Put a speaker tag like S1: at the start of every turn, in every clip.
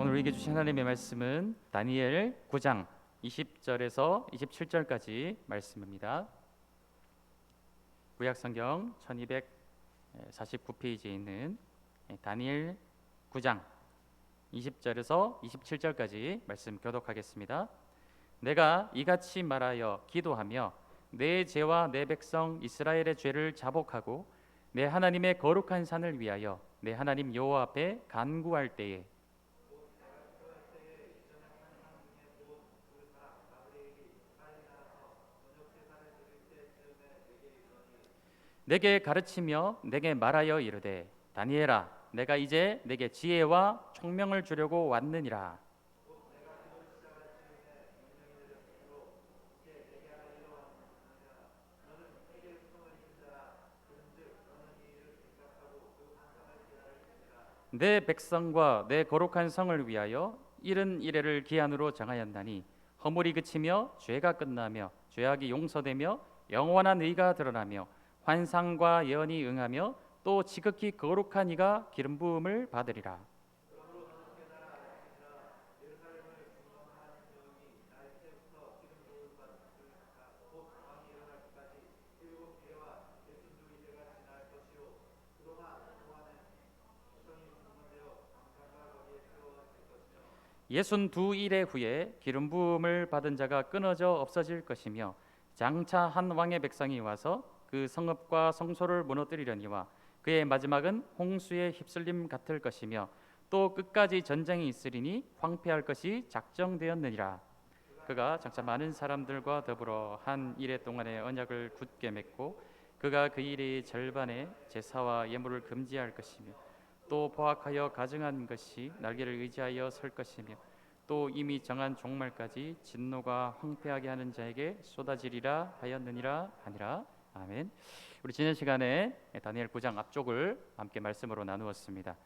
S1: 오늘 우리에게 주신 하나님의 말씀은 다니엘 9장 20절에서 27절까지 말씀입니다. 구약성경 1249페이지에 있는 다니엘 9장 20절에서 27절까지 말씀 교독하겠습니다. 내가 이같이 말하여 기도하며 내 죄와 내 백성 이스라엘의 죄를 자복하고 내 하나님의 거룩한 산을 위하여 내 하나님 여호와 앞에 간구할 때에 내게 가르치며 내게 말하여 이르되 다니엘아 내가 이제 내게 지혜와 총명을 주려고 왔느니라. 내 백성과 내 거룩한 성을 위하여 이른 이래를 기한으로 정하였나니 허물이 그치며 죄가 끝나며 죄악이 용서되며 영원한 의가 드러나며 환상과 예언이 응하며 또 지극히 거룩한 이가 기름 부음을 받으리라. 예순 두 일의 후에 기름 부음을 받은 자가 끊어져 없어질 것이며 장차 한 왕의 백성이 와서 그 성읍과 성소를 무너뜨리려니와 그의 마지막은 홍수에 휩쓸림 같을 것이며 또 끝까지 전쟁이 있으리니 황폐할 것이 작정되었느니라. 그가 장차 많은 사람들과 더불어 한 이래 동안의 언약을 굳게 맺고 그가 그 일의 절반에 제사와 예물을 금지할 것이며 또 포악하여 가증한 것이 날개를 의지하여 설 것이며 또 이미 정한 종말까지 진노가 황폐하게 하는 자에게 쏟아지리라 하였느니라 하니라. 아멘. 우리 지난 시간에 다니엘 9장 앞쪽을 함께 말씀으로 나누었습니다.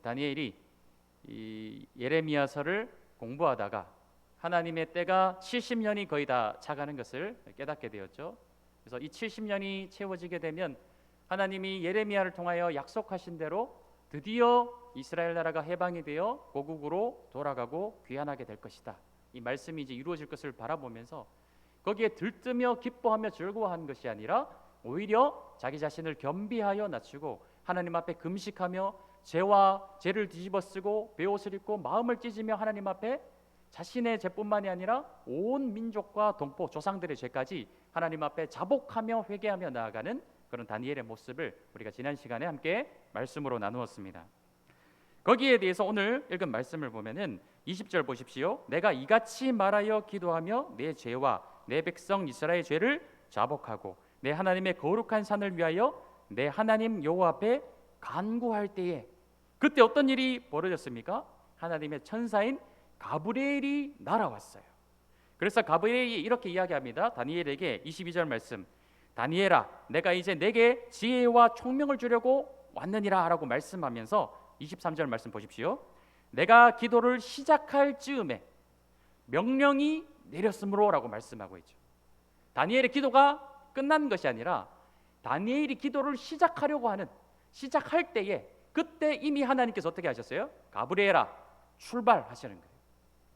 S1: 다니엘이 이 예레미야서를 공부하다가 하나님의 때가 70년이 거의 다 차가는 것을 깨닫게 되었죠. 그래서 이 70년이 채워지게 되면 하나님이 예레미야를 통하여 약속하신 대로 드디어 이스라엘 나라가 해방이 되어 고국으로 돌아가고 귀환하게 될 것이다. 이 말씀이 이제 이루어질 것을 바라보면서 거기에 들뜨며 기뻐하며 즐거워한 것이 아니라 오히려 자기 자신을 겸비하여 낮추고 하나님 앞에 금식하며 죄를 뒤집어쓰고 베옷을 입고 마음을 찢으며 하나님 앞에 자신의 죄뿐만이 아니라 온 민족과 동포 조상들의 죄까지 하나님 앞에 자복하며 회개하며 나아가는 그런 다니엘의 모습을 우리가 지난 시간에 함께 말씀으로 나누었습니다. 거기에 대해서 오늘 읽은 말씀을 보면은 20절 보십시오. 내가 이같이 말하여 기도하며 내 죄와 내 백성 이스라엘의 죄를 자복하고 내 하나님의 거룩한 산을 위하여 내 하나님 여호와 앞에 간구할 때에 그때 어떤 일이 벌어졌습니까? 하나님의 천사인 가브리엘이 날아왔어요. 그래서 가브리엘이 이렇게 이야기합니다. 다니엘에게 22절 말씀 다니엘아 내가 이제 내게 지혜와 총명을 주려고 왔느니라 라고 말씀하면서 23절 말씀 보십시오. 내가 기도를 시작할 즈음에 명령이 내렸으므로 라고 말씀하고 있죠. 다니엘의 기도가 끝난 것이 아니라 다니엘이 기도를 시작할 때에 그때 이미 하나님께서 어떻게 하셨어요? 가브리엘아 출발하시는 거예요.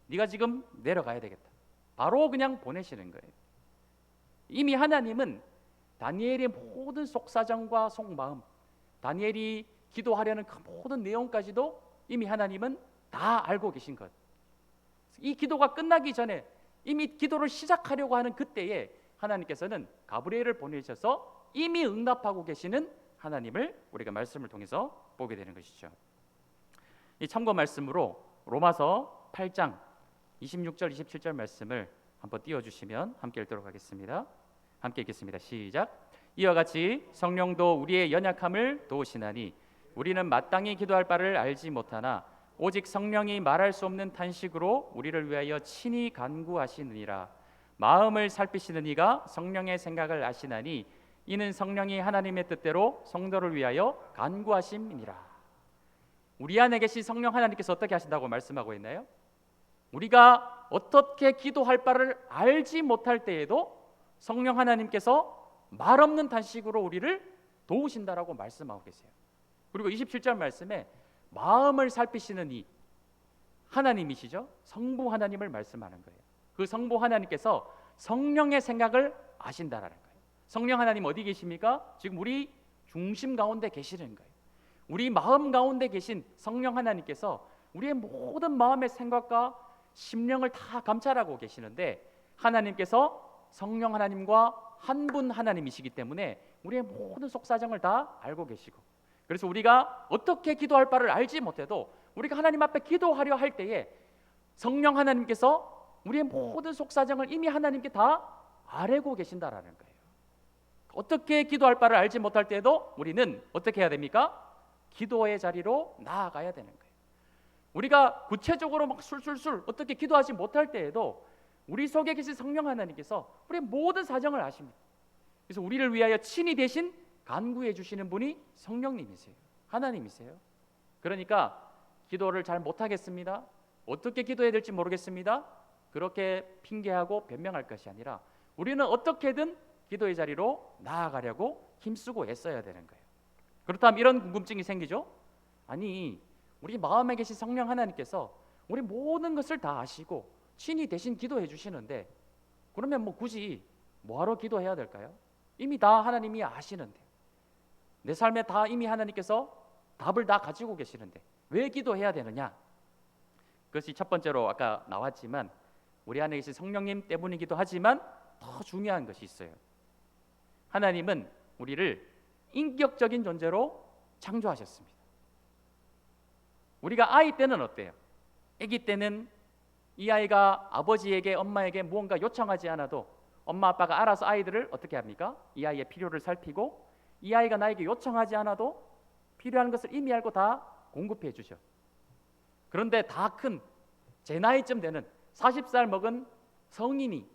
S1: 네가 지금 내려가야 되겠다. 바로 그냥 보내시는 거예요. 이미 하나님은 다니엘의 모든 속사정과 속마음, 다니엘이 기도하려는 그 모든 내용까지도 이미 하나님은 다 알고 계신 것. 이 기도가 끝나기 전에 이미 기도를 시작하려고 하는 그때에 하나님께서는 가브리엘을 보내셔서 이미 응답하고 계시는 하나님을 우리가 말씀을 통해서 보게 되는 것이죠. 이 참고 말씀으로 로마서 8장 26절 27절 말씀을 한번 띄워주시면 함께 읽도록 하겠습니다. 함께 읽겠습니다. 시작. 이와 같이 성령도 우리의 연약함을 도우시나니 우리는 마땅히 기도할 바를 알지 못하나 오직 성령이 말할 수 없는 탄식으로 우리를 위하여 친히 간구하시느니라. 마음을 살피시는 이가 성령의 생각을 아시나니 이는 성령이 하나님의 뜻대로 성도를 위하여 간구하심이니라. 우리 안에 계신 성령 하나님께서 어떻게 하신다고 말씀하고 있나요? 우리가 어떻게 기도할 바를 알지 못할 때에도 성령 하나님께서 말 없는 탄식으로 우리를 도우신다라고 말씀하고 계세요. 그리고 27절 말씀에 마음을 살피시는 이 하나님이시죠. 성부 하나님을 말씀하는 거예요. 그 성부 하나님께서 성령의 생각을 아신다라는 거예요. 성령 하나님 어디 계십니까? 지금 우리 중심 가운데 계시는 거예요. 우리 마음 가운데 계신 성령 하나님께서 우리의 모든 마음의 생각과 심령을 다 감찰하고 계시는데, 하나님께서 성령 하나님과 한 분 하나님이시기 때문에 우리의 모든 속사정을 다 알고 계시고, 그래서 우리가 어떻게 기도할 바를 알지 못해도 우리가 하나님 앞에 기도하려 할 때에 성령 하나님께서 우리의 모든 속사정을 이미 하나님께 다 알고 계신다라는 거예요. 어떻게 기도할 바를 알지 못할 때에도 우리는 어떻게 해야 됩니까? 기도의 자리로 나아가야 되는 거예요. 우리가 구체적으로 막 술술술 어떻게 기도하지 못할 때에도 우리 속에 계신 성령 하나님께서 우리의 모든 사정을 아십니다. 그래서 우리를 위하여 친히 대신 간구해 주시는 분이 성령님이세요. 하나님이세요. 그러니까 기도를 잘 못하겠습니다, 어떻게 기도해야 될지 모르겠습니다, 그렇게 핑계하고 변명할 것이 아니라 우리는 어떻게든 기도의 자리로 나아가려고 힘쓰고 애써야 되는 거예요. 그렇다면 이런 궁금증이 생기죠. 아니, 우리 마음에 계신 성령 하나님께서 우리 모든 것을 다 아시고 친히 대신 기도해 주시는데, 그러면 뭐 굳이 뭐하러 기도해야 될까요? 이미 다 하나님이 아시는데, 내 삶에 다 이미 하나님께서 답을 다 가지고 계시는데 왜 기도해야 되느냐? 그것이 첫 번째로 아까 나왔지만 우리 안에 계신 성령님 때문이기도 하지만 더 중요한 것이 있어요. 하나님은 우리를 인격적인 존재로 창조하셨습니다. 우리가 아이 때는 어때요? 아기 때는 이 아이가 아버지에게, 엄마에게 무언가 요청하지 않아도 엄마 아빠가 알아서 아이들을 어떻게 합니까? 이 아이의 필요를 살피고, 이 아이가 나에게 요청하지 않아도 필요한 것을 이미 알고 다 공급해 주죠. 그런데 다 큰 제 나이쯤 되는 40살 먹은 성인이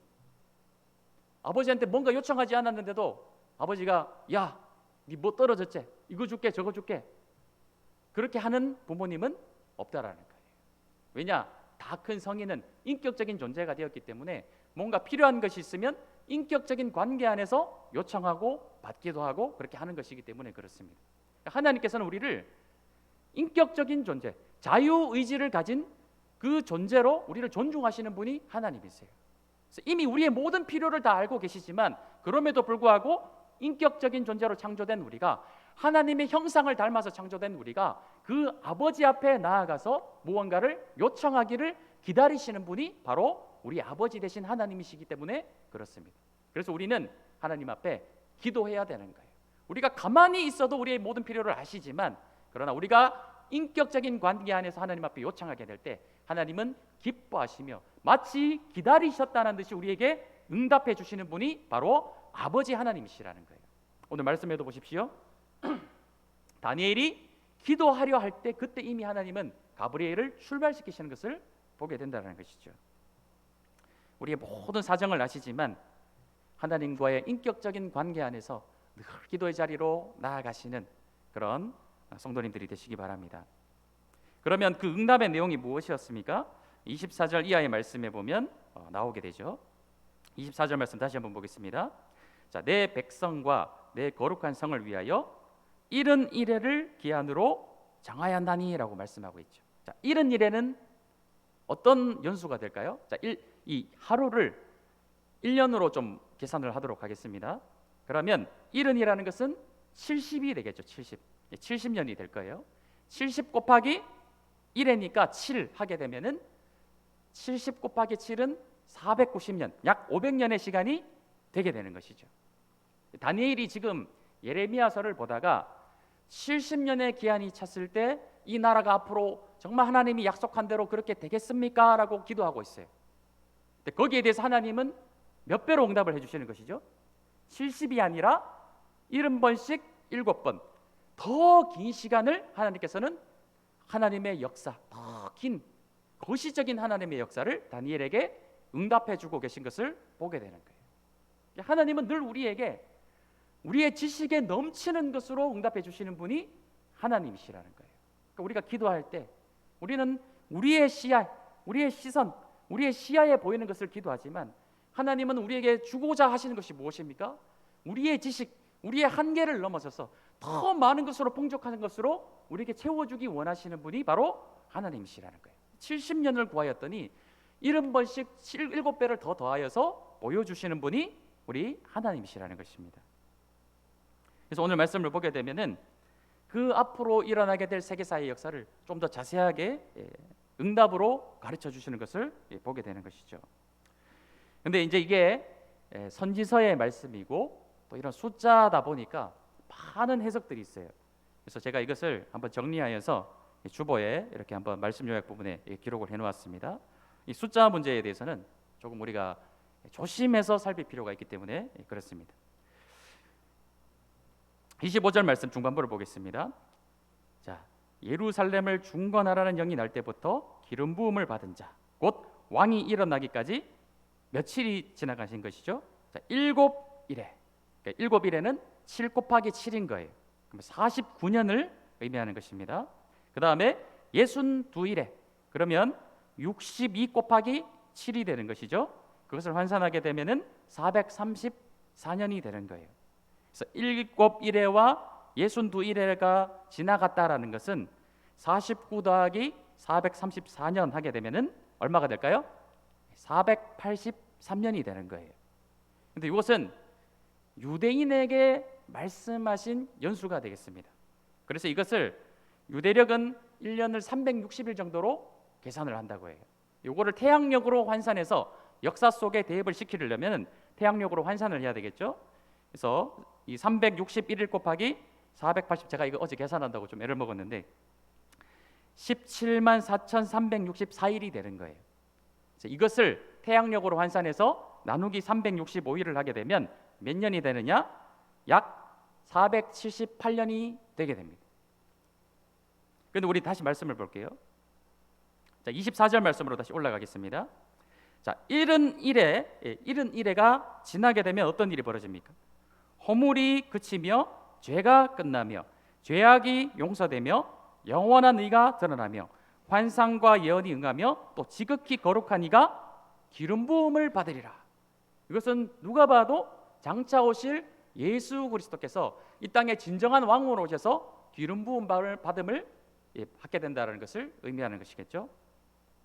S1: 아버지한테 뭔가 요청하지 않았는데도 아버지가 야, 니 뭐 떨어졌지? 이거 줄게, 저거 줄게, 그렇게 하는 부모님은 없다라는 거예요. 왜냐? 다 큰 성인은 인격적인 존재가 되었기 때문에 뭔가 필요한 것이 있으면 인격적인 관계 안에서 요청하고 받기도 하고 그렇게 하는 것이기 때문에 그렇습니다. 하나님께서는 우리를 인격적인 존재, 자유의지를 가진 그 존재로 우리를 존중하시는 분이 하나님이세요. 그래서 이미 우리의 모든 필요를 다 알고 계시지만 그럼에도 불구하고 인격적인 존재로 창조된 우리가, 하나님의 형상을 닮아서 창조된 우리가 그 아버지 앞에 나아가서 무언가를 요청하기를 기다리시는 분이 바로 우리 아버지 되신 하나님이시기 때문에 그렇습니다. 그래서 우리는 하나님 앞에 기도해야 되는 거예요. 우리가 가만히 있어도 우리의 모든 필요를 아시지만, 그러나 우리가 인격적인 관계 안에서 하나님 앞에 요청하게 될 때 하나님은 기뻐하시며 마치 기다리셨다는 듯이 우리에게 응답해 주시는 분이 바로 아버지 하나님이시라는 거예요. 오늘 말씀에도 보십시오. 다니엘이 기도하려 할 때 그때 이미 하나님은 가브리엘을 출발시키시는 것을 보게 된다는 것이죠. 우리의 모든 사정을 아시지만 하나님과의 인격적인 관계 안에서 늘 기도의 자리로 나아가시는 그런 성도님들이 되시기 바랍니다. 그러면 그 응답의 내용이 무엇이었습니까? 24절 이하의 말씀에 보면 나오게 되죠. 24절 말씀 다시 한번 보겠습니다. 자, 내 백성과 내 거룩한 성을 위하여 71회를 기한으로 정하야 한다니라고 말씀하고 있죠. 자, 71회는 어떤 연수가 될까요? 자, 이 하루를 1년으로 좀 계산을 하도록 하겠습니다. 그러면 70이라는 것은 70이 되겠죠. 70년이 될 거예요. 70 곱하기 1회니까 7 하게 되면은 70 곱하기 7은 490년, 약 500년의 시간이 되게 되는 것이죠. 다니엘이 지금 예레미야서를 보다가 70년의 기한이 찼을 때 이 나라가 앞으로 정말 하나님이 약속한 대로 그렇게 되겠습니까? 라고 기도하고 있어요. 근데 거기에 대해서 하나님은 몇 배로 응답을 해주시는 것이죠? 70이 아니라 70번씩 7번 더 긴 시간을 하나님께서는 하나님의 역사, 더 긴 거시적인 하나님의 역사를 다니엘에게 응답해주고 계신 것을 보게 되는 거예요. 하나님은 늘 우리에게 우리의 지식에 넘치는 것으로 응답해 주시는 분이 하나님이시라는 거예요. 그러니까 우리가 기도할 때 우리는 우리의 시야, 우리의 시선, 우리의 시야에 보이는 것을 기도하지만 하나님은 우리에게 주고자 하시는 것이 무엇입니까? 우리의 지식, 우리의 한계를 넘어서서 더 많은 것으로 풍족한 것으로 우리에게 채워주기 원하시는 분이 바로 하나님이시라는 거예요. 70년을 구하였더니 70번씩 7배를 더 더하여서 보여주시는 분이 우리 하나님이시라는 것입니다. 그래서 오늘 말씀을 보게 되면은 그 앞으로 일어나게 될 세계사의 역사를 좀 더 자세하게 응답으로 가르쳐 주시는 것을 보게 되는 것이죠. 근데 이제 이게 선지서의 말씀이고 또 이런 숫자다 보니까 많은 해석들이 있어요. 그래서 제가 이것을 한번 정리하여서 주보에 이렇게 한번 말씀 요약 부분에 기록을 해놓았습니다. 이 숫자 문제에 대해서는 조금 우리가 조심해서 살필 필요가 있기 때문에 그렇습니다. 25절 말씀 중반부를 보겠습니다. 자, 예루살렘을 중건하라는 영이 날 때부터 기름 부음을 받은 자, 곧 왕이 일어나기까지 며칠이 지나가신 것이죠. 자, 7일에, 그러니까 7일에는 7 곱하기 7인 거예요. 그럼 49년을 의미하는 것입니다. 그 다음에 62일에 그러면 62 곱하기 7이 되는 것이죠. 그것을 환산하게 되면은 434년이 되는 거예요. 그래서 7일에와 62일에가 지나갔다라는 것은 49 더하기 434년 하게 되면은 얼마가 될까요? 483년이 되는 거예요. 근데 이것은 유대인에게 말씀하신 연수가 되겠습니다. 그래서 이것을 유대력은 1년을 360일 정도로 계산을 한다고 해요. 이거를 태양력으로 환산해서 역사 속에 대입을 시키려면 태양력으로 환산을 해야 되겠죠. 그래서 이 361일 곱하기 480, 제가 이거 어제 계산한다고 좀 애를 먹었는데 17만 4,364일이 되는 거예요. 그래서 이것을 태양력으로 환산해서 나누기 365일을 하게 되면 몇 년이 되느냐? 약 478년이 되게 됩니다. 그런데 우리 다시 말씀을 볼게요. 자, 24절 말씀으로 다시 올라가겠습니다. 자, 70일에가 지나게 되면 어떤 일이 벌어집니까? 허물이 그치며 죄가 끝나며 죄악이 용서되며 영원한 의가 드러나며 환상과 예언이 응하며 또 지극히 거룩한 이가 기름 부음을 받으리라. 이것은 누가 봐도 장차 오실 예수 그리스도께서 이 땅에 진정한 왕으로 오셔서 기름 부음 받음을 받게 된다는 것을 의미하는 것이겠죠.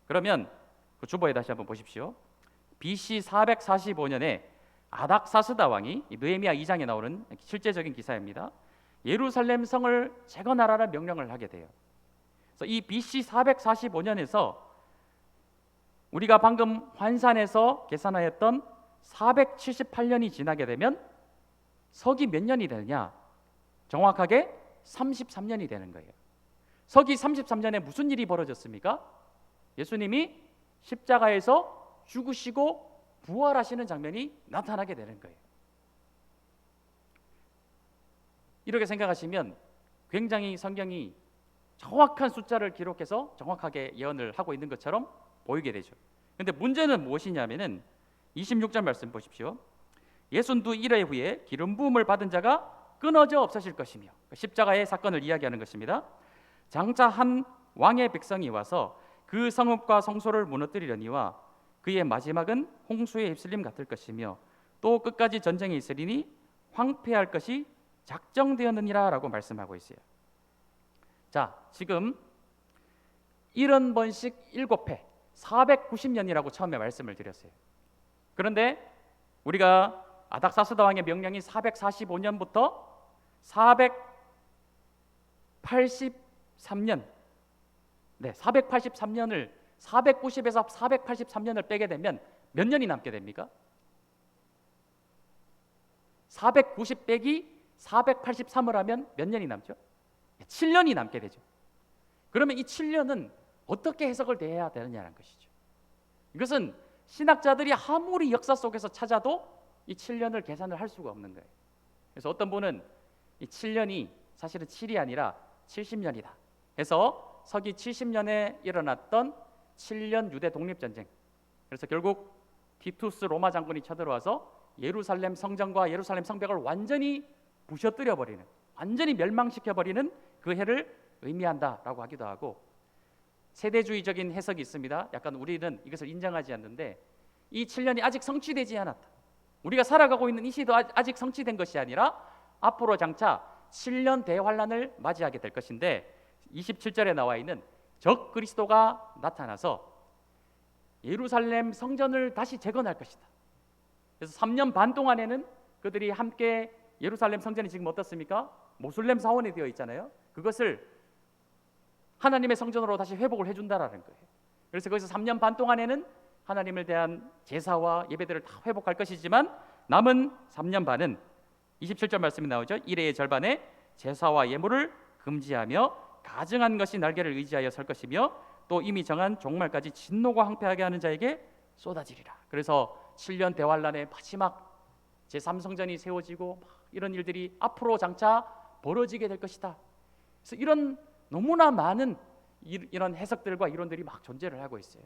S1: 그러면 그 주보에 다시 한번 보십시오. BC 445년에 아닥사스다 왕이 느헤미야 2장에 나오는 실제적인 기사입니다. 예루살렘 성을 재건하라는 명령을 하게 돼요. 그래서 이 BC 445년에서 우리가 방금 환산해서 계산하였던 478년이 지나게 되면 서기 몇 년이 되느냐? 정확하게 33년이 되는 거예요. 서기 33년에 무슨 일이 벌어졌습니까? 예수님이 십자가에서 죽으시고 부활하시는 장면이 나타나게 되는 거예요. 이렇게 생각하시면 굉장히 성경이 정확한 숫자를 기록해서 정확하게 예언을 하고 있는 것처럼 보이게 되죠. 그런데 문제는 무엇이냐면은 26절 말씀 보십시오. 62일의 후에 기름 부음을 받은 자가 끊어져 없어질 것이며, 십자가의 사건을 이야기하는 것입니다. 장차 한 왕의 백성이 와서 그 성읍과 성소를 무너뜨리려니와 그의 마지막은 홍수에 휩쓸림 같을 것이며 또 끝까지 전쟁이 있으리니 황폐할 것이 작정되었느니라 라고 말씀하고 있어요. 자, 지금 70번씩 7회 490년이라고 처음에 말씀을 드렸어요. 그런데 우리가 아닥사스다 왕의 명령이 445년부터 483년, 483년을 490에서 483년을 빼게 되면 몇 년이 남게 됩니까? 490 빼기 483을 하면 몇 년이 남죠? 7년이 남게 되죠. 그러면 이 7년은 어떻게 해석을 해야 되느냐는 것이죠. 이것은 신학자들이 아무리 역사 속에서 찾아도 이 7년을 계산을 할 수가 없는 거예요. 그래서 어떤 분은 이 7년이 사실은 7이 아니라 70년이다 해서 서기 70년에 일어났던 7년 유대 독립전쟁, 그래서 결국 티투스 로마 장군이 쳐들어와서 예루살렘 성전과 예루살렘 성벽을 완전히 부셔뜨려 버리는, 완전히 멸망시켜 버리는 그 해를 의미한다라고 하기도 하고, 세대주의적인 해석이 있습니다. 약간 우리는 이것을 인정하지 않는데 이 7년이 아직 성취되지 않았다. 우리가 살아가고 있는 이 시도 아직 성취된 것이 아니라 앞으로 장차 7년 대환란을 맞이하게 될 것인데 27절에 나와 있는 적 그리스도가 나타나서 예루살렘 성전을 다시 재건할 것이다. 그래서 3년 반 동안에는 그들이 함께 예루살렘 성전이 지금 어떻습니까? 모슬렘 사원이 되어 있잖아요. 그것을 하나님의 성전으로 다시 회복을 해준다라는 거예요. 그래서 거기서 3년 반 동안에는 하나님을 대한 제사와 예배들을 다 회복할 것이지만 남은 3년 반은 27절 말씀이 나오죠. 이레의 절반에 제사와 예물을 금지하며 가증한 것이 날개를 의지하여 설 것이며 또 이미 정한 종말까지 진노가 황폐하게 하는 자에게 쏟아지리라. 그래서 7년 대환란의 마지막 제3성전이 세워지고 이런 일들이 앞으로 장차 벌어지게 될 것이다. 그래서 이런 너무나 많은 이런 해석들과 이론들이 막 존재를 하고 있어요.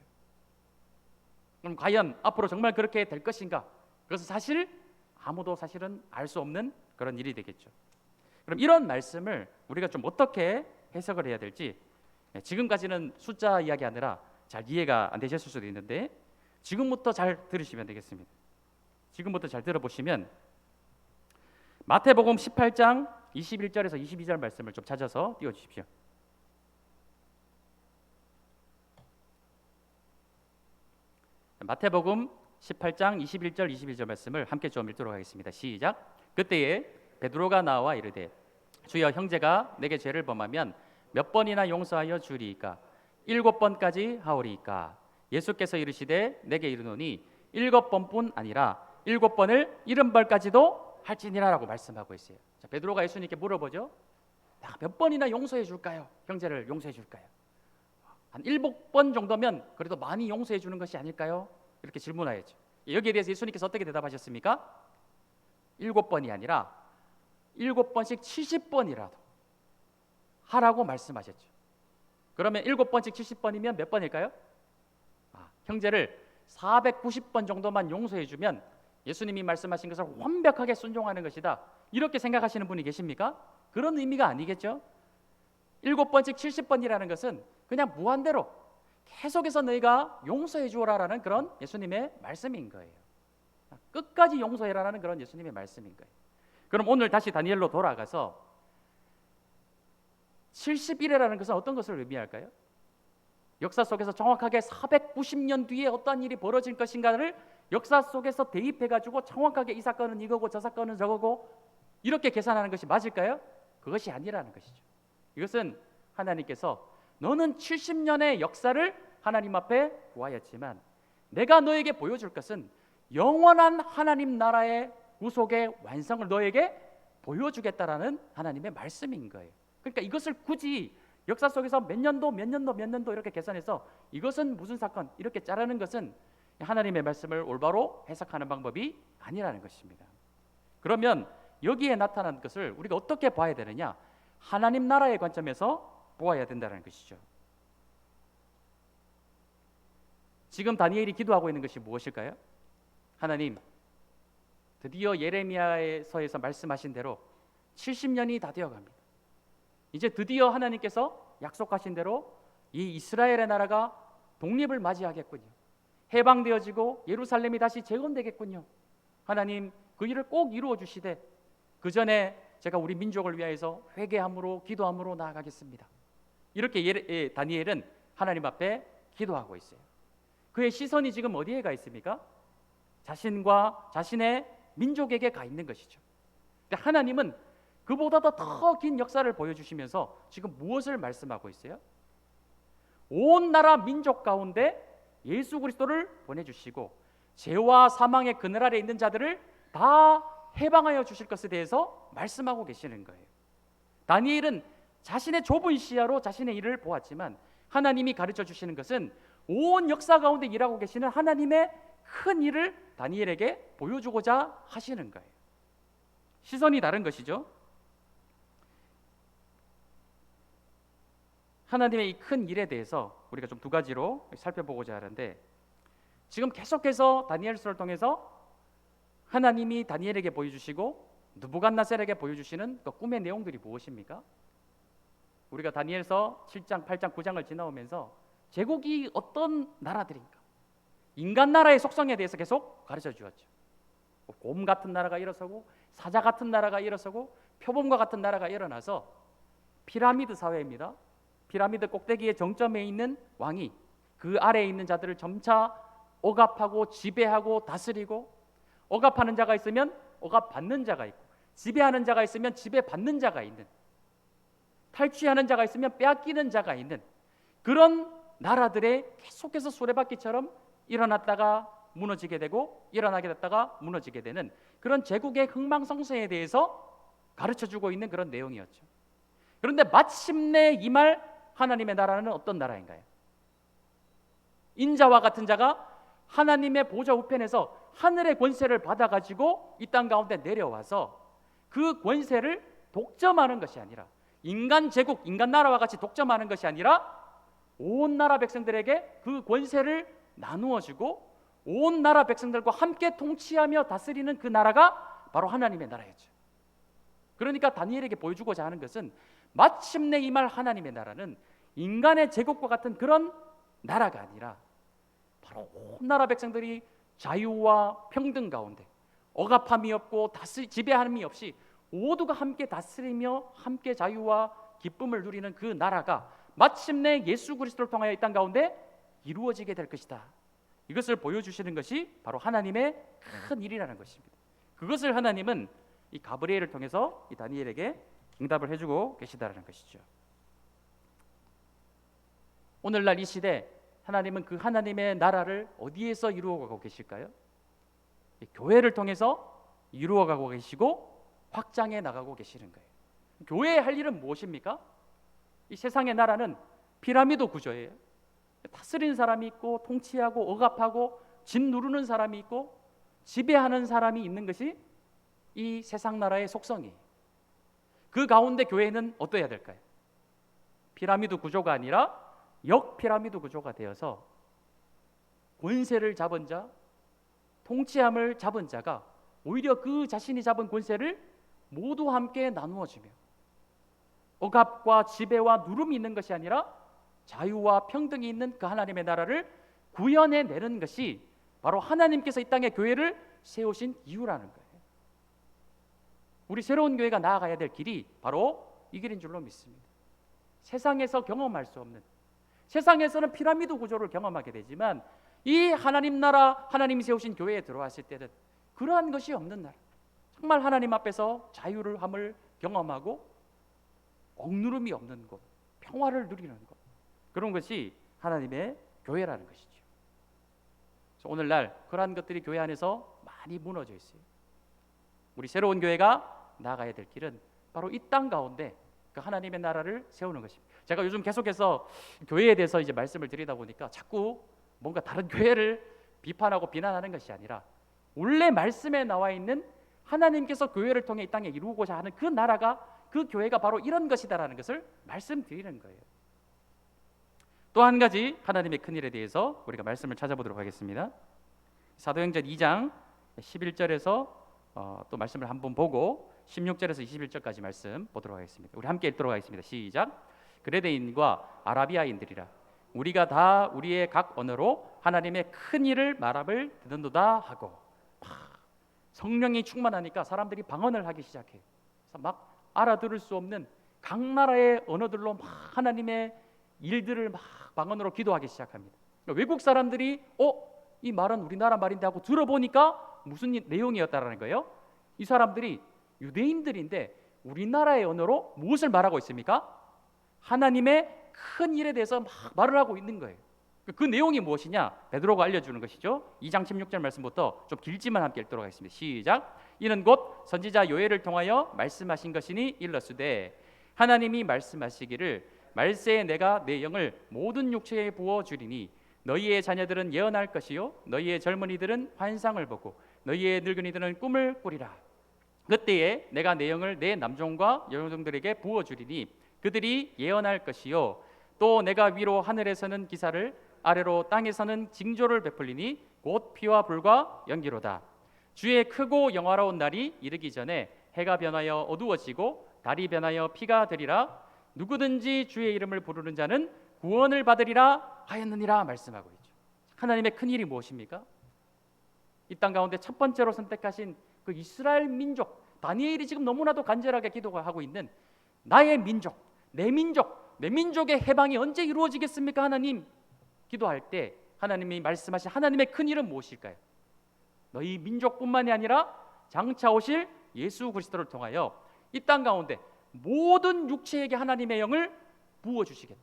S1: 그럼 과연 앞으로 정말 그렇게 될 것인가? 그것은 사실 아무도 사실은 알 수 없는 그런 일이 되겠죠. 그럼 이런 말씀을 우리가 좀 어떻게 해석을 해야 될지, 지금까지는 숫자 이야기하느라 잘 이해가 안 되셨을 수도 있는데 지금부터 잘 들으시면 되겠습니다. 지금부터 잘 들어보시면 마태복음 18장 21절에서 22절 말씀을 좀 찾아서 띄워주십시오. 마태복음 18장 21절 22절 말씀을 함께 좀 읽도록 하겠습니다. 시작. 그때에 베드로가 나와 이르되 주여, 형제가 내게 죄를 범하면 몇 번이나 용서하여 주리이까? 7번까지 하오리이까? 예수께서 이르시되 내게 이르노니 7번뿐 아니라 7번을 70번까지도 할지니라라고 말씀하고 있어요. 자, 베드로가 예수님께 물어보죠. 내가 몇 번이나 용서해 줄까요? 형제를 용서해 줄까요? 한 7번 정도면 그래도 많이 용서해 주는 것이 아닐까요? 이렇게 질문하였죠. 여기에 대해서 예수님께서 어떻게 대답하셨습니까? 7번이 아니라 7번씩 70번이라도 하라고 말씀하셨죠. 그러면 7번씩 70번이면 몇 번일까요? 형제를 490번 정도만 용서해 주면 예수님이 말씀하신 것을 완벽하게 순종하는 것이다. 이렇게 생각하시는 분이 계십니까? 그런 의미가 아니겠죠. 7번씩 70번이라는 것은 그냥 무한대로 계속해서 너희가 용서해 주어라라는 그런 예수님의 말씀인 거예요. 끝까지 용서해라라는 그런 예수님의 말씀인 거예요. 그럼 오늘 다시 다니엘로 돌아가서 70일이라는 것은 어떤 것을 의미할까요? 역사 속에서 정확하게 490년 뒤에 어떠한 일이 벌어질 것인가를 역사 속에서 대입해가지고 정확하게 이 사건은 이거고 저 사건은 저거고 이렇게 계산하는 것이 맞을까요? 그것이 아니라는 것이죠. 이것은 하나님께서 너는 70년의 역사를 하나님 앞에 구하였지만 내가 너에게 보여줄 것은 영원한 하나님 나라의 구속의 완성을 너에게 보여주겠다라는 하나님의 말씀인 거예요. 그러니까 이것을 굳이 역사 속에서 몇 년도 이렇게 계산해서 이것은 무슨 사건 이렇게 자르는 것은 하나님의 말씀을 올바로 해석하는 방법이 아니라는 것입니다. 그러면 여기에 나타난 것을 우리가 어떻게 봐야 되느냐? 하나님 나라의 관점에서 보아야 된다는 것이죠. 지금 다니엘이 기도하고 있는 것이 무엇일까요? 하나님, 드디어 예레미야서에서 말씀하신 대로 70년이 다 되어갑니다. 이제 드디어 하나님께서 약속하신 대로 이 이스라엘의 나라가 독립을 맞이하겠군요. 해방되어지고 예루살렘이 다시 재건되겠군요. 하나님, 그 일을 꼭 이루어 주시되 그 전에 제가 우리 민족을 위하여서 회개함으로 기도함으로 나아가겠습니다. 이렇게 다니엘은 하나님 앞에 기도하고 있어요. 그의 시선이 지금 어디에 가 있습니까? 자신과 자신의 민족에게 가 있는 것이죠. 근데 하나님은 그보다도 더 긴 역사를 보여주시면서 지금 무엇을 말씀하고 있어요? 온 나라 민족 가운데 예수 그리스도를 보내주시고 죄와 사망의 그늘 아래 있는 자들을 다 해방하여 주실 것에 대해서 말씀하고 계시는 거예요. 다니엘은 자신의 좁은 시야로 자신의 일을 보았지만 하나님이 가르쳐 주시는 것은 온 역사 가운데 일하고 계시는 하나님의 큰 일을 다니엘에게 보여주고자 하시는 거예요. 시선이 다른 것이죠. 하나님의 이 큰 일에 대해서 우리가 좀 두 가지로 살펴보고자 하는데, 지금 계속해서 다니엘서를 통해서 하나님이 다니엘에게 보여주시고 느부갓네살에게 보여주시는 그 꿈의 내용들이 무엇입니까? 우리가 다니엘서 7장, 8장, 9장을 지나오면서 제국이 어떤 나라들인가, 인간 나라의 속성에 대해서 계속 가르쳐 주었죠. 곰 같은 나라가 일어서고 사자 같은 나라가 일어서고 표범과 같은 나라가 일어나서 피라미드 사회입니다. 피라미드 꼭대기의 정점에 있는 왕이 그 아래에 있는 자들을 점차 억압하고 지배하고 다스리고, 억압하는 자가 있으면 억압받는 자가 있고, 지배하는 자가 있으면 지배받는 자가 있는, 탈취하는 자가 있으면 빼앗기는 자가 있는 그런 나라들의 계속해서 수레바퀴처럼 일어났다가 무너지게 되고 일어나게 됐다가 무너지게 되는 그런 제국의 흥망성쇠에 대해서 가르쳐주고 있는 그런 내용이었죠. 그런데 마침내 임할 하나님의 나라는 어떤 나라인가요? 인자와 같은 자가 하나님의 보좌 우편에서 하늘의 권세를 받아가지고 이 땅 가운데 내려와서 그 권세를 독점하는 것이 아니라, 인간 제국, 인간 나라와 같이 독점하는 것이 아니라 온 나라 백성들에게 그 권세를 나누어 주고 온 나라 백성들과 함께 통치하며 다스리는 그 나라가 바로 하나님의 나라였죠. 그러니까 다니엘에게 보여주고자 하는 것은 마침내 임할 하나님의 나라는 인간의 제국과 같은 그런 나라가 아니라 바로 온 나라 백성들이 자유와 평등 가운데 억압함이 없고 지배함이 없이 모두가 함께 다스리며 함께 자유와 기쁨을 누리는 그 나라가 마침내 예수 그리스도를 통하여 이 땅 가운데 이루어지게 될 것이다. 이것을 보여주시는 것이 바로 하나님의 큰 일이라는 것입니다. 그것을 하나님은 이 가브리엘을 통해서 이 다니엘에게 응답을 해주고 계시다라는 것이죠. 오늘날 이 시대 하나님은 그 하나님의 나라를 어디에서 이루어가고 계실까요? 교회를 통해서 이루어가고 계시고 확장해 나가고 계시는 거예요. 교회의 할 일은 무엇입니까? 이 세상의 나라는 피라미드 구조예요. 다스리는 사람이 있고 통치하고 억압하고 짓누르는 사람이 있고 지배하는 사람이 있는 것이 이 세상 나라의 속성이에요. 그 가운데 교회는 어떠해야 될까요? 피라미드 구조가 아니라 역피라미드 구조가 되어서 권세를 잡은 자, 통치함을 잡은 자가 오히려 그 자신이 잡은 권세를 모두 함께 나누어주며 억압과 지배와 누름이 있는 것이 아니라 자유와 평등이 있는 그 하나님의 나라를 구현해내는 것이 바로 하나님께서 이 땅에 교회를 세우신 이유라는 거예요. 우리 새로운 교회가 나아가야 될 길이 바로 이 길인 줄로 믿습니다. 세상에서 경험할 수 없는, 세상에서는 피라미드 구조를 경험하게 되지만 이 하나님 나라, 하나님이 세우신 교회에 들어왔을 때는 그러한 것이 없는 나라, 정말 하나님 앞에서 자유를 함을 경험하고 억누름이 없는 곳, 평화를 누리는 곳, 그런 것이 하나님의 교회라는 것이죠. 그래서 오늘날 그러한 것들이 교회 안에서 많이 무너져 있어요. 우리 새로운 교회가 나아가야 될 길은 바로 이 땅 가운데 그 하나님의 나라를 세우는 것입니다. 제가 요즘 계속해서 교회에 대해서 이제 말씀을 드리다 보니까 자꾸 뭔가 다른 교회를 비판하고 비난하는 것이 아니라 원래 말씀에 나와 있는 하나님께서 교회를 통해 이 땅에 이루고자 하는 그 나라가, 그 교회가 바로 이런 것이다라는 것을 말씀드리는 거예요. 또 한 가지 하나님의 큰 일에 대해서 우리가 말씀을 찾아보도록 하겠습니다. 사도행전 2장 11절에서 또 말씀을 한번 보고 16절에서 21절까지 말씀 보도록 하겠습니다. 우리 함께 읽도록 하겠습니다. 시작. 그레데인과 아라비아인들이라 우리가 다 우리의 각 언어로 하나님의 큰 일을 말함을 듣는도다 하고, 성령이 충만하니까 사람들이 방언을 하기 시작해요. 그래서 막 알아들을 수 없는 각 나라의 언어들로 막 하나님의 일들을 막 방언으로 기도하기 시작합니다. 외국 사람들이 이 말은 우리나라 말인데 하고 들어보니까 무슨 내용이었다라는 거예요? 이 사람들이 유대인들인데 우리나라의 언어로 무엇을 말하고 있습니까? 하나님의 큰 일에 대해서 막 말을 하고 있는 거예요. 그 내용이 무엇이냐? 베드로가 알려주는 것이죠. 2장 16절 말씀부터 좀 길지만 함께 읽도록 하겠습니다. 시작. 이는 곧 선지자 요엘을 통하여 말씀하신 것이니 일러스되 하나님이 말씀하시기를 말세에 내가 내 영을 모든 육체에 부어주리니 너희의 자녀들은 예언할 것이요 너희의 젊은이들은 환상을 보고 너희의 늙은이들은 꿈을 꾸리라. 그때에 내가 내 영을 내 남종과 여종들에게 부어주리니 그들이 예언할 것이요 또 내가 위로 하늘에서는 기사를 아래로 땅에서는 징조를 베풀리니 곧 피와 불과 연기로다. 주의 크고 영화로운 날이 이르기 전에 해가 변하여 어두워지고 달이 변하여 피가 되리라. 누구든지 주의 이름을 부르는 자는 구원을 받으리라 하였느니라 말씀하고 있죠. 하나님의 큰 일이 무엇입니까? 이 땅 가운데 첫 번째로 선택하신 그 이스라엘 민족, 다니엘이 지금 너무나도 간절하게 기도하고 있는 나의 민족, 내 민족, 내 민족의 해방이 언제 이루어지겠습니까? 하나님 기도할 때 하나님이 말씀하신 하나님의 큰 일은 무엇일까요? 너희 민족뿐만이 아니라 장차 오실 예수 그리스도를 통하여 이 땅 가운데 모든 육체에게 하나님의 영을 부어주시겠다.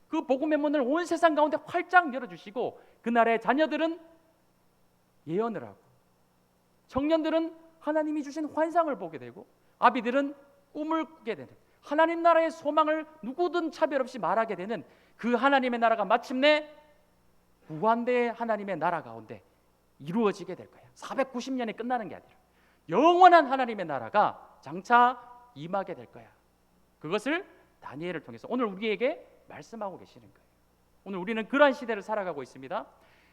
S1: 그 복음의 문을 온 세상 가운데 활짝 열어주시고 그날의 자녀들은 예언을 하고 청년들은 하나님이 주신 환상을 보게 되고 아비들은 꿈을 꾸게 되는 하나님 나라의 소망을 누구든 차별 없이 말하게 되는 그 하나님의 나라가 마침내 무한대의 하나님의 나라 가운데 이루어지게 될 거예요. 490년이 끝나는 게 아니라 영원한 하나님의 나라가 장차 임하게 될 거야. 그것을 다니엘을 통해서 오늘 우리에게 말씀하고 계시는 거예요. 오늘 우리는 그러한 시대를 살아가고 있습니다.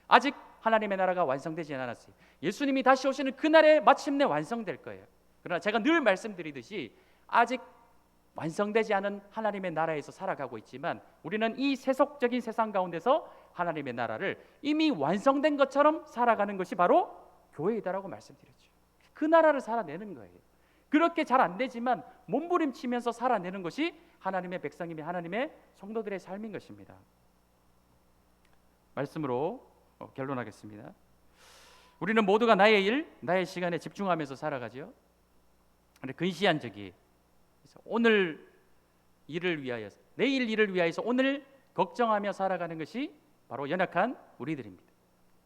S1: 아직 하나님의 나라가 완성되지 않았어요. 예수님이 다시 오시는 그날에 마침내 완성될 거예요. 그러나 제가 늘 말씀드리듯이 아직 완성되지 않은 하나님의 나라에서 살아가고 있지만 우리는 이 세속적인 세상 가운데서 하나님의 나라를 이미 완성된 것처럼 살아가는 것이 바로 교회이다라고 말씀드렸죠. 그 나라를 살아내는 거예요. 그렇게 잘 안 되지만 몸부림치면서 살아내는 것이 하나님의 백성이며 하나님의 성도들의 삶인 것입니다. 말씀으로 결론하겠습니다. 우리는 모두가 나의 일, 나의 시간에 집중하면서 살아가죠. 그런데 근시안적이 오늘 일을 위하여, 내일 일을 위하여서 오늘 걱정하며 살아가는 것이 바로 연약한 우리들입니다.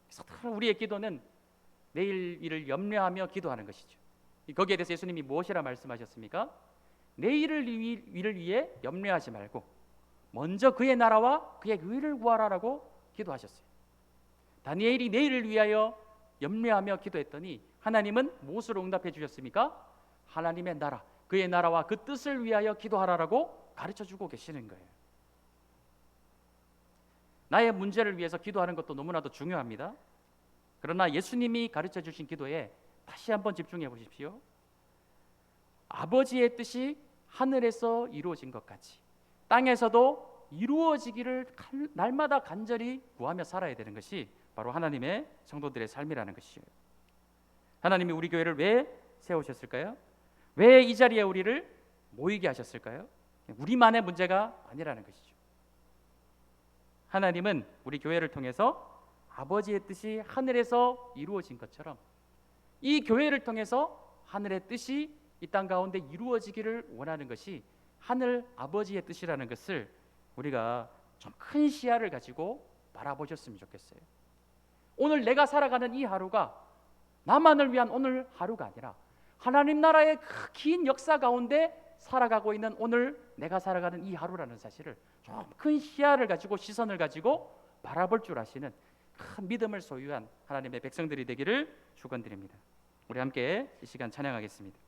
S1: 그래서 우리의 기도는 내일 일을 염려하며 기도하는 것이죠. 거기에 대해서 예수님이 무엇이라 말씀하셨습니까? 내일을 위해 염려하지 말고 먼저 그의 나라와 그의 의를 구하라라고 기도하셨어요. 다니엘이 내일을 위하여 염려하며 기도했더니 하나님은 무엇으로 응답해 주셨습니까? 하나님의 나라, 그의 나라와 그 뜻을 위하여 기도하라라고 가르쳐주고 계시는 거예요. 나의 문제를 위해서 기도하는 것도 너무나도 중요합니다. 그러나 예수님이 가르쳐 주신 기도에 다시 한번 집중해 보십시오. 아버지의 뜻이 하늘에서 이루어진 것 같이 땅에서도 이루어지기를 날마다 간절히 구하며 살아야 되는 것이 바로 하나님의 성도들의 삶이라는 것이에요. 하나님이 우리 교회를 왜 세우셨을까요? 왜 이 자리에 우리를 모이게 하셨을까요? 우리만의 문제가 아니라는 것이죠. 하나님은 우리 교회를 통해서 아버지의 뜻이 하늘에서 이루어진 것처럼 이 교회를 통해서 하늘의 뜻이 이 땅 가운데 이루어지기를 원하는 것이 하늘 아버지의 뜻이라는 것을 우리가 좀 큰 시야를 가지고 바라보셨으면 좋겠어요. 오늘 내가 살아가는 이 하루가 나만을 위한 오늘 하루가 아니라 하나님 나라의 그 긴 역사 가운데 살아가고 있는 오늘 내가 살아가는 이 하루라는 사실을 좀 큰 시야를 가지고 시선을 가지고 바라볼 줄 아시는 큰 믿음을 소유한 하나님의 백성들이 되기를 축원드립니다. 우리 함께 이 시간 찬양하겠습니다.